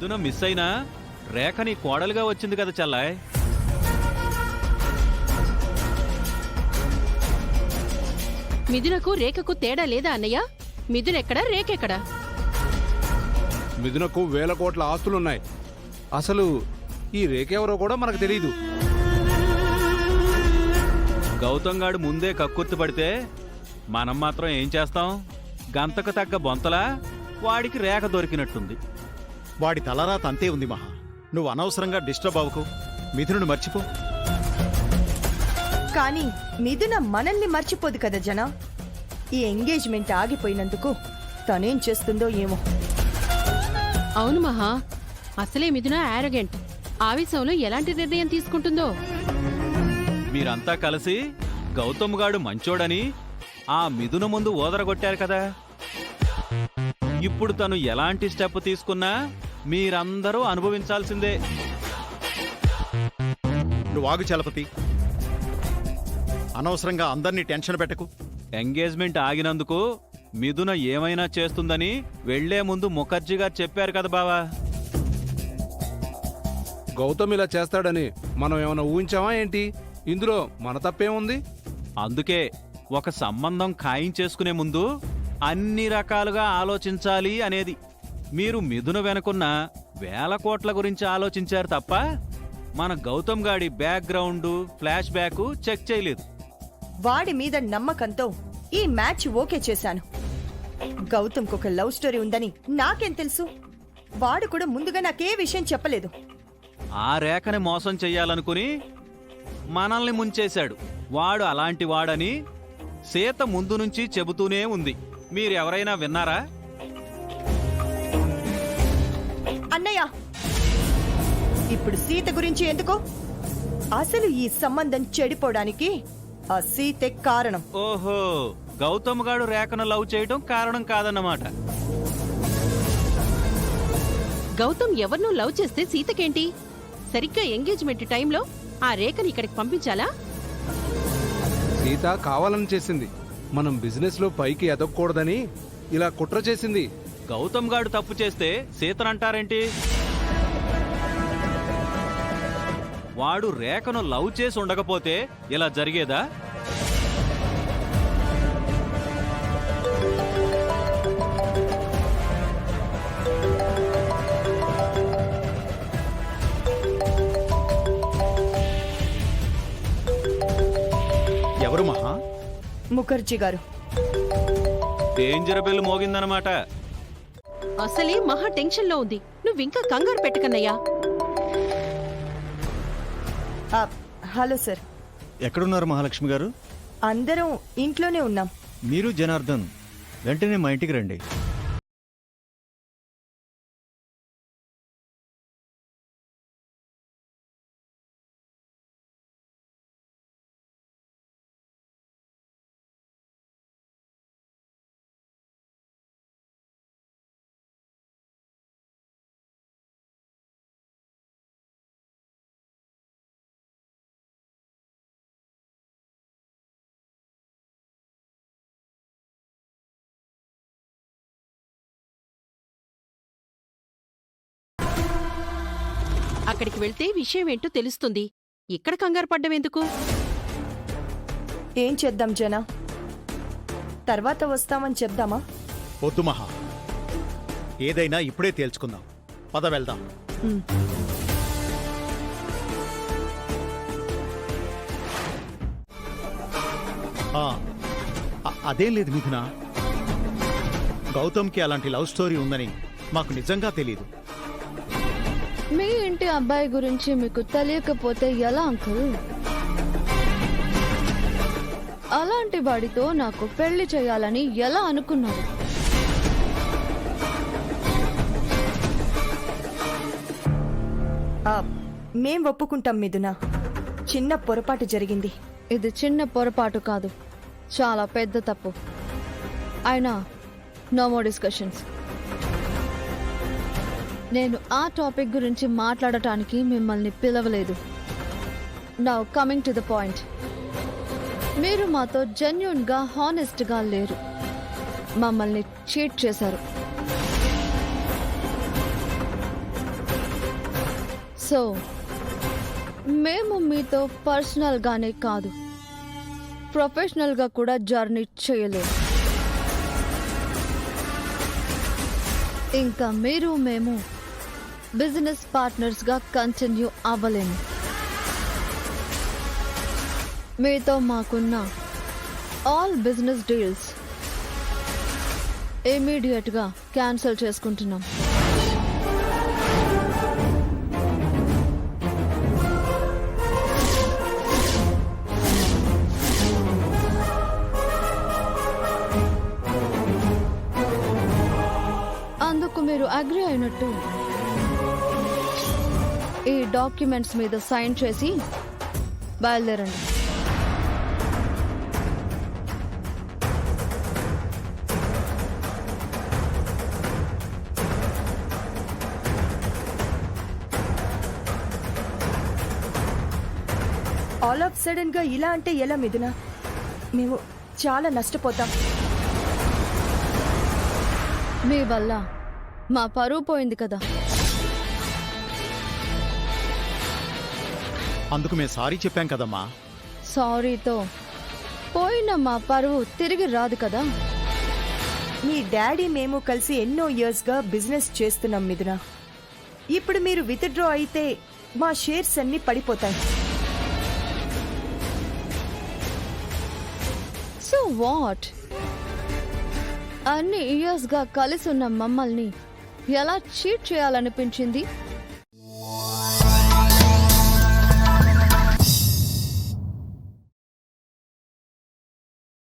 మిథున మిస్ అయినా రేఖ నీ కోడలుగా వచ్చింది కదా చెల్లాయ్. మిథునకు రేఖకు తేడా లేదా అన్నయ్య? మిథునెక్కడా రేఖెక్కడా? మిథునకు 1000 కోట్ల ఆస్తులున్నాయి. అసలు ఈ రేఖ ఎవరో కూడా మనకు తెలియదు. గౌతమ్ గాడు ముందే కక్కుర్తి పడితే మనం మాత్రం ఏం చేస్తాం? గంతకు తగ్గ బొంతలా వాడికి రేఖ దొరికినట్టుంది. వాడి తలరాత అంతే ఉంది మహా. నువ్వు అనవసరంగా డిస్టర్బ్ అవ్వకు. మిథునుడు మర్చిపో. కానీ మిథున మనల్ని మర్చిపోదు కదా జన. ఈ ఎంగేజ్మెంట్ ఆగిపోయినందుకు తనేం చేస్తుందో ఏమో. అవును మహా, అసలే మిథున యారగెంట్. ఆవేశంలో ఎలాంటి నిర్ణయం తీసుకుంటుందో. మీరంతా కలిసి గౌతమ్ గాడు మంచోడని ఆ మిథున ముందు ఓదరగొట్టారు కదా. ఇప్పుడు తను ఎలాంటి స్టెప్ తీసుకున్నా మీరందరూ అనుభవించాల్సిందే. నువ్వు ఆగు చలపతి. అనవసరంగా అందర్నీ టెన్షన్ పెట్టకు. ఎంగేజ్మెంట్ ఆగినందుకు మిథున ఏమైనా చేస్తుందని వెళ్లే ముందు ముఖర్జీ గారు చెప్పారు కదా బావా. గౌతమ్ ఇలా చేస్తాడని మనం ఏమైనా ఊహించామా ఏంటి? ఇందులో మన తప్పేముంది? అందుకే ఒక సంబంధం ఖాయం చేసుకునే ముందు అన్ని రకాలుగా ఆలోచించాలి అనేది. మీరు మిథున వెనుకున్న 1000 కోట్ల గురించి ఆలోచించారు తప్ప మన గౌతమ్ గాడి బ్యాక్గ్రౌండ్, ఫ్లాష్ బ్యాక్ చెక్ చేయలేదు. వాడి మీద నమ్మకంతో ఈ మ్యాచ్ ఓకే చేశాను. గౌతమ్కి ఒక లవ్ స్టోరీ ఉందని నాకేం తెలుసు? వాడు కూడా ముందుగా నాకే విషయం చెప్పలేదు. ఆ రేఖని మోసం చెయ్యాలనుకుని మనల్ని ముంచేశాడు. వాడు అలాంటి వాడని సీత ముందు నుంచి చెబుతూనే ఉంది. మీరెవరైనా విన్నారా? అన్నయ్య, ఇప్పుడు సీత గురించి ఎందుకు? అసలు ఈ సంబంధం చెడిపోవడానికి ఆ సీతే కారణం. ఓహో, గౌతమ్ గాడు రేఖను లవ్ చేయడం కారణం కాదన్నమాట. గౌతమ్ ఎవరినూ లవ్ చేస్తే సీతకేంటి? సరిగ్గా ఎంగేజ్మెంట్ టైంలో ఆ రేఖని ఇక్కడికి పంపించాలా? సీత కావాలని చేసింది. మనం బిజినెస్ లో పైకి ఎదగకూడదని ఇలా కుట్ర చేసింది. గౌతమ్ గాడు తప్పు చేస్తే సీతనంటారేంటి? వాడు రేఖను లవ్ చేసి ఉండకపోతే ఇలా జరిగేదా? ఎవరు మహా? ముఖర్జీ గారు. డేంజర్ బెల్ మోగిందనమాట. అసలే మహా టెన్షన్ లో ఉంది. నువ్వింకా కంగారు పెట్టకన్నయ్యా. Hello sir. ఎక్కడున్నారు మహాలక్ష్మి గారు? అందరం ఇంట్లోనే ఉన్నాం. మీరు జనార్దన్ వెంటనే మా ఇంటికి రండి. అక్కడికి వెళ్తే విషయం ఏంటో తెలుస్తుంది. ఇక్కడ కంగారు పడ్డం ఎందుకు? ఏం చేద్దాం జన? తర్వాత వస్తామని చెప్దామా? వద్దు మహా, ఏదైనా ఇప్పుడే తేల్చుకుందాం. పద వెళ్దాం. అదేం లేదు మిథున. గౌతమ్కి అలాంటి లవ్ స్టోరీ ఉందని మాకు నిజంగా తెలీదు. మీ ఇంటి అబ్బాయి గురించి మీకు తెలియకపోతే ఎలా అంకుల్? అలాంటి వాడితో నాకు పెళ్లి చేయాలని ఎలా అనుకున్నారు? మేం ఒప్పుకుంటాం మిథున. చిన్న పొరపాటు జరిగింది. ఇది చిన్న పొరపాటు కాదు, చాలా పెద్ద తప్పు. అయినా నో మోర్ డిస్కషన్స్. నేను ఆ టాపిక్ గురించి మాట్లాడటానికి మిమ్మల్ని పిలవలేదు. Now coming to the point. మీరు మాతో జెన్యూన్ గా, హానెస్ట్ గా లేరు. మమ్మల్ని చీట్ చేశారు. సో మేము మీతో పర్సనల్గానే కాదు ప్రొఫెషనల్గా కూడా జర్నీ చేయలేము. ఇంకా మీరు మేము బిజినెస్ పార్ట్నర్స్గా కంటిన్యూ అవ్వలేము. మీతో మాకున్న ఆల్ బిజినెస్ డీల్స్ ఇమీడియట్గా క్యాన్సిల్ చేసుకుంటున్నాం. అందుకు మీరు అగ్రి అయినట్టు ఈ డాక్యుమెంట్స్ మీద సైన్ చేసి బయలుదేరండి. ఆల్ ఆఫ్ సడన్ గా ఇలా అంటే ఎలా మిథున? మేము చాలా నష్టపోతాం. మీ వల్ల మా పరువు పోయింది కదా. అందుకు మేము సారీ చెప్పాం కదమ్మా. సారీతో పోయిన మా పరువు తిరిగి రాదు కదా. మీ డాడీ మేము కలిసి ఎన్నో ఇయర్స్ గా బిజినెస్ చేస్తున్నాం మిథున. ఇప్పుడు మీరు విత్డ్రా అయితే మా షేర్స్ అన్ని పడిపోతాయి. So what? అన్ని ఇయర్స్గా కలిసి ఉన్న మమ్మల్ని ఎలా చీట్ చేయాలనిపించింది